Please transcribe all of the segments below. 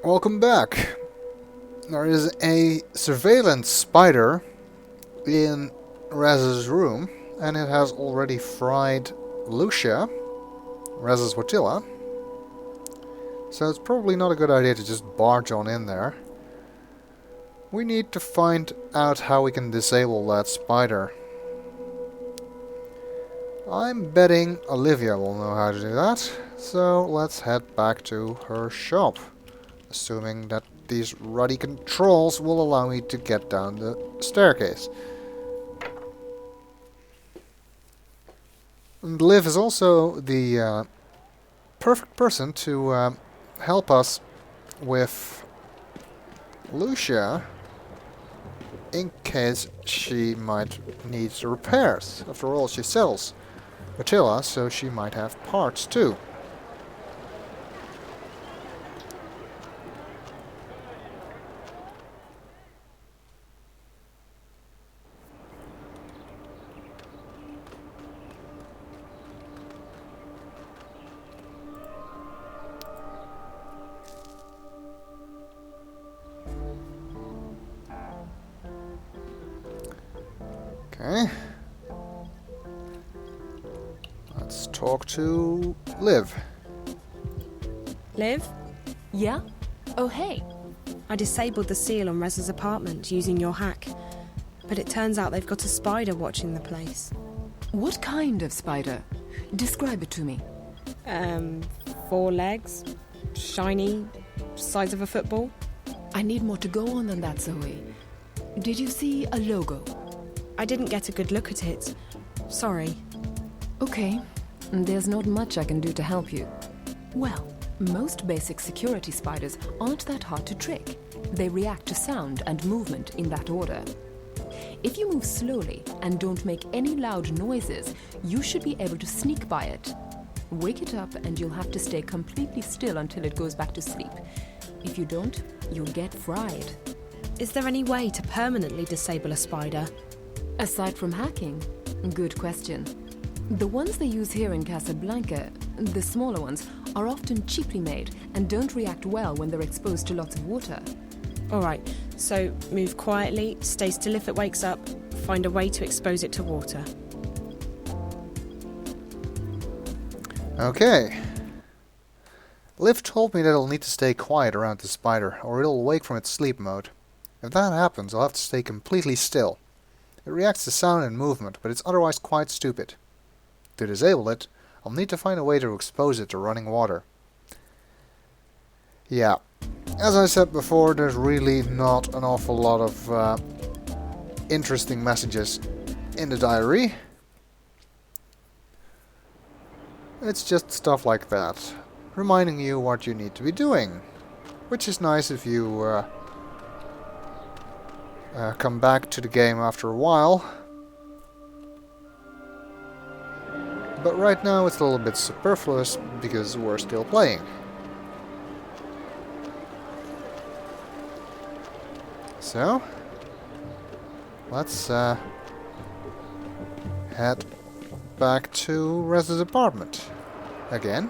Welcome back. There is a surveillance spider in Raz's room, and it has already fried Lucia, Raz's Watilla. So it's probably not a good idea to just barge on in there. We need to find out how we can disable that spider. I'm betting Olivia will know how to do that, so let's head back to her shop. Assuming that these ruddy controls will allow me to get down the staircase. And Liv is also the perfect person to help us with Lucia in case she might need repairs. After all, she sells Attila, so she might have parts too. Okay. Let's talk to Liv. Liv? Yeah? Oh, hey. I disabled the seal on Rez's apartment using your hack, but it turns out they've got a spider watching the place. What kind of spider? Describe it to me. 4 legs, shiny, size of a football. I need more to go on than that, Zoe. Did you see a logo? I didn't get a good look at it. Sorry. Okay. There's not much I can do to help you. Well, most basic security spiders aren't that hard to trick. They react to sound and movement in that order. If you move slowly and don't make any loud noises, you should be able to sneak by it. Wake it up and you'll have to stay completely still until it goes back to sleep. If you don't, you'll get fried. Is there any way to permanently disable a spider? Aside from hacking? Good question. The ones they use here in Casablanca, the smaller ones, are often cheaply made and don't react well when they're exposed to lots of water. Alright, so move quietly, stay still if it wakes up, find a way to expose it to water. Okay. Liv told me that I'll need to stay quiet around the spider, or it'll wake from its sleep mode. If that happens, I'll have to stay completely still. It reacts to sound and movement, but it's otherwise quite stupid. To disable it, I'll need to find a way to expose it to running water. Yeah, as I said before, there's really not an awful lot of interesting messages in the diary. It's just stuff like that, reminding you what you need to be doing. Which is nice if you come back to the game after a while. But right now it's a little bit superfluous because we're still playing. So, let's head back to Rez's apartment again.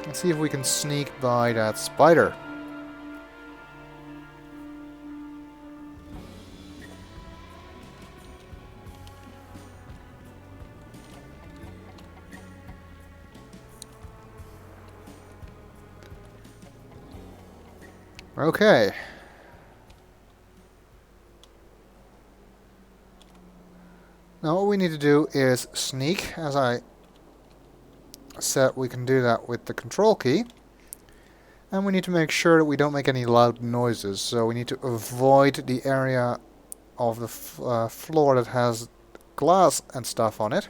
And see if we can sneak by that spider. Okay. Now what we need to do is sneak. As I said, we can do that with the control key. And we need to make sure that we don't make any loud noises. So we need to avoid the area of the floor that has glass and stuff on it.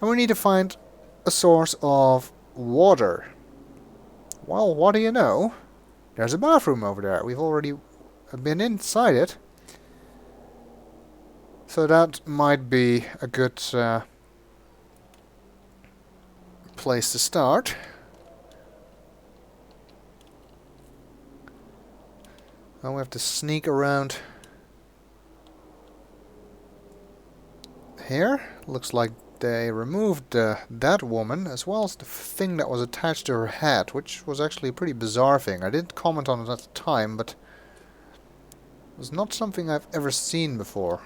And we need to find a source of water. Well, what do you know? There's a bathroom over there. We've already been inside it. So that might be a good place to start. Now we have to sneak around here. Looks like they removed that woman, as well as the thing that was attached to her head, which was actually a pretty bizarre thing. I didn't comment on it at the time, but it was not something I've ever seen before.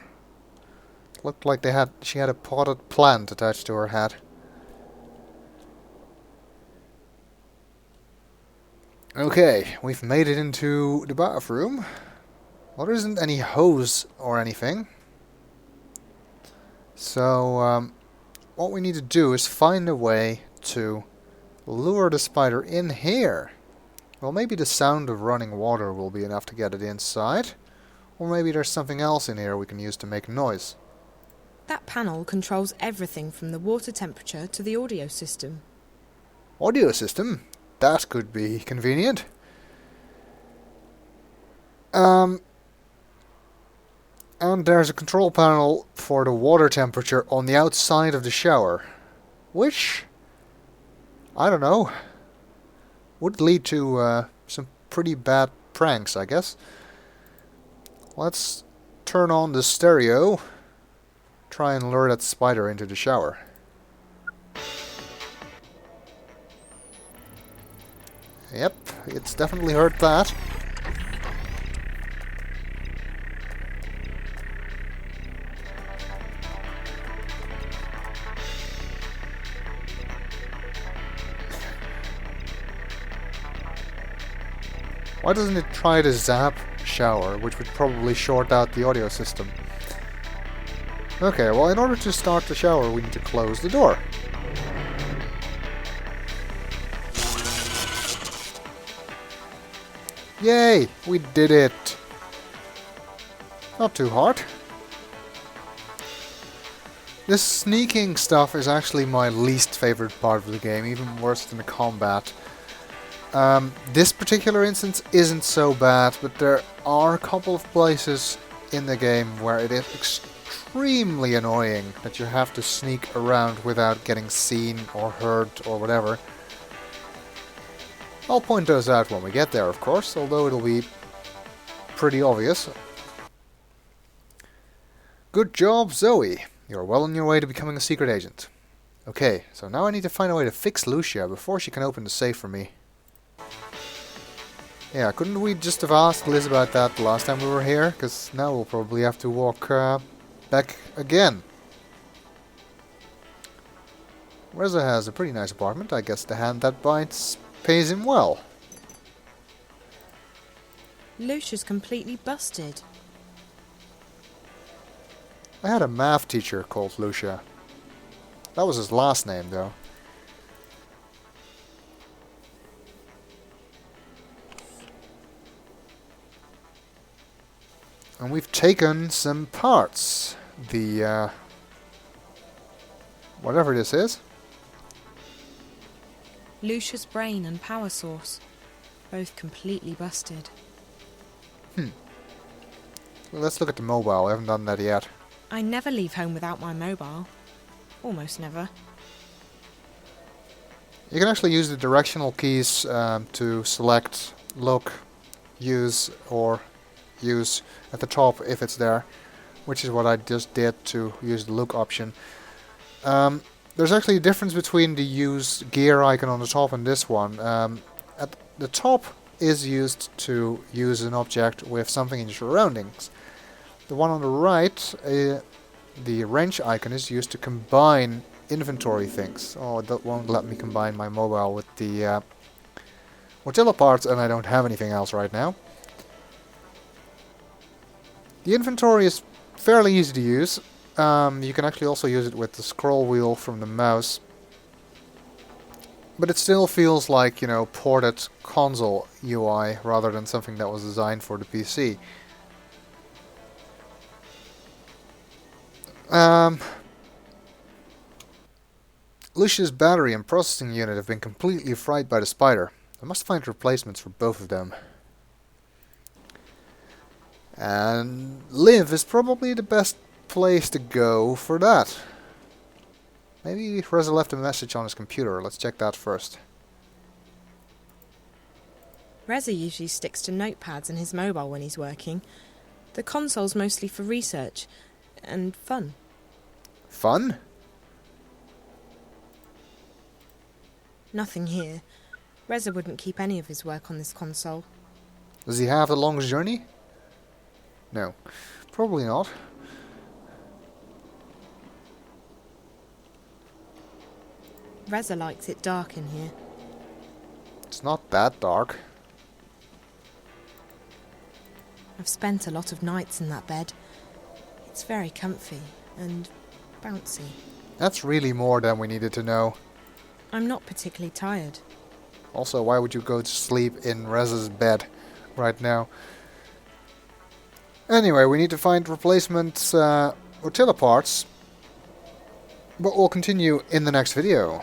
It looked like she had a potted plant attached to her head. Okay, we've made it into the bathroom. Well, there isn't any hose or anything. So, what we need to do is find a way to lure the spider in here. Well, maybe the sound of running water will be enough to get it inside. Or maybe there's something else in here we can use to make noise. That panel controls everything from the water temperature to the audio system. Audio system? That could be convenient. And there's a control panel for the water temperature on the outside of the shower. Which, I don't know, would lead to some pretty bad pranks, I guess. Let's turn on the stereo. Try and lure that spider into the shower. Yep, it's definitely heard that. Why doesn't it try to zap shower, which would probably short out the audio system? Okay, well, in order to start the shower, we need to close the door. Yay! We did it! Not too hard. This sneaking stuff is actually my least favorite part of the game, even worse than the combat. This particular instance isn't so bad, but there are a couple of places in the game where it is extremely annoying that you have to sneak around without getting seen or heard or whatever. I'll point those out when we get there, of course, although it'll be pretty obvious. Good job, Zoe. You're well on your way to becoming a secret agent. Okay, so now I need to find a way to fix Lucia before she can open the safe for me. Yeah, couldn't we just have asked Liz about that the last time we were here? Because now we'll probably have to walk back again. Reza has a pretty nice apartment. I guess the hand that bites pays him well. Lucia's completely busted. I had a math teacher called Lucia. That was his last name, though. And we've taken some parts. The, whatever this is. Lucia's brain and power source, both completely busted. Let's look at the mobile. I haven't done that yet. I never leave home without my mobile. Almost never. You can actually use the directional keys to select, look, use, or use at the top if it's there, which is what I just did to use the look option. There's actually a difference between the use gear icon on the top and this one. At the top is used to use an object with something in your surroundings. The one on the right, the wrench icon, is used to combine inventory things. Oh, that won't let me combine my mobile with the Mozilla parts, and I don't have anything else right now. The inventory is fairly easy to use. You can actually also use it with the scroll wheel from the mouse. But it still feels like, you know, ported console UI rather than something that was designed for the PC. Lucia's battery and processing unit have been completely fried by the spider. I must find replacements for both of them. And Liv is probably the best place to go for that. Maybe Reza left a message on his computer. Let's check that first. Reza usually sticks to notepads and his mobile when he's working. The console's mostly for research and fun. Fun? Nothing here. Reza wouldn't keep any of his work on this console. Does he have the longest journey? No. Probably not. Reza likes it dark in here. It's not that dark. I've spent a lot of nights in that bed. It's very comfy and bouncy. That's really more than we needed to know. I'm not particularly tired. Also, why would you go to sleep in Reza's bed right now? Anyway, we need to find replacement Rotilla parts. But we'll continue in the next video.